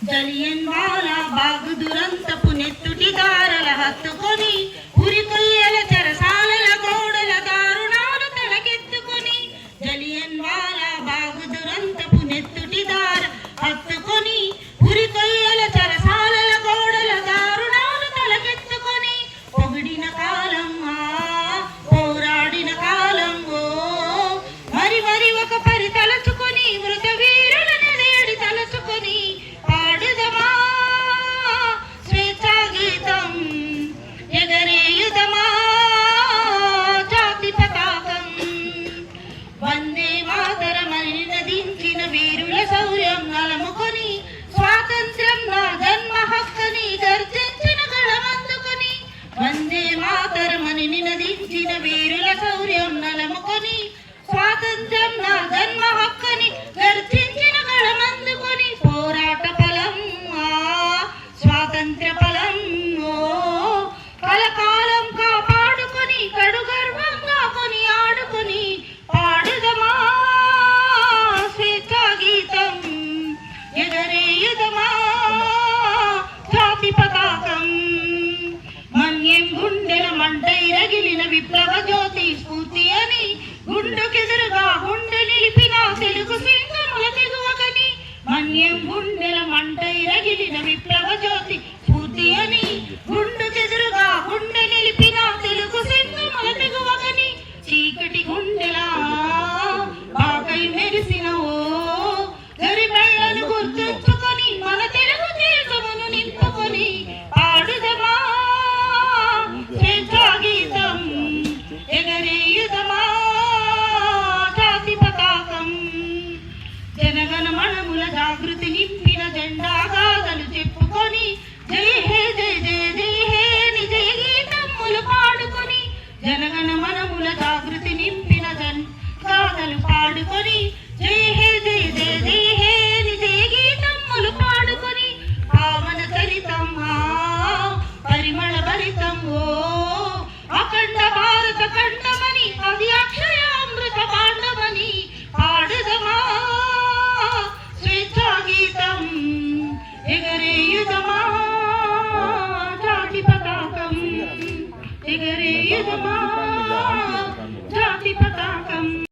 జలియన్ వాలా బాగ్ దురంతపు నెత్తుటి దారల హత్తుకొని ఉరికొయ్యల చెరసాలల గోడల దారుణాలు తలకెత్తుకొని జలియన్ వాలా బాగ్ దురంతపు నెత్తుటి దార హత్తుకొని ఉరికొయ్యల చెరసాలల గోడల దారుణాలు తలకెత్తుకొని పొగిడిన కాలం పోరాడిన కాలం మరి మరి ఒక పరి తలచుకొని మృత వీరులను నేడి తలచుకొని పాడుదమా స్వేచ్ఛా గీతం ఎగరేయుదమా జాతి పతాకం వందే మాతరమని నదించిన వీరుల శౌర్యం నలముకొని స్వాతంత్ర్యం నా జన్మ హక్కని గర్జించిన గళమందుకొని వందే మాతరమని నినదించిన వీరుల శౌర్యం నలముకొని స్వాతంత్ర్యం నా జన్మ హక్కని గర్జించిన గళమందుకొని పోరాట ఫలం స్వాతంత్ర్య ఫలం కలకాలం కాపాడుకొని కడు గర్వంగా కొని ఆడుకొని పాడుదమా స్వేచ్ఛా గీతం ఎగరేయుదమా జాతి పతాకం మన్యం గుండెల మంటై రగిలిన విప్లవ జ్యోతి స్ఫూర్తి అని గుండుకెదురుగా గుండె నిలిపిన తెలుగు సింగముల తెగువకని మన్యం గుండెల మంటై రగిలిన విప్లవ జ్యోతి స్ఫూర్తి అని గుండుకెదురుగా గుండె నిలిపిన తెలుగు సింగముల తెగువకని చీకటి గుండెలా బాకై మెరిసిన గరిమెళ్ళను గుర్తుంచుకొని మన తెలుగు దేశమును నింపుకొని పాడుదమా స్వేచ్ఛా గీతం ఎగరేయుదమా జాతి పతాకం జనగణ మనముల జాగృతి నింపిన జెండా గాథలు చెప్పుకొని జై హే జై జై జై హే ని జయ గీతములు పాడుకొని జనగణ మనముల జాగృతి నింపిన గాథలు పాడుకొని జై హే జై జై జై హే ని జయ గీతములు పాడుకొని పావన చరితం పరిమళ భరితం అఖండ భారత ఖండమని అది అక్షయ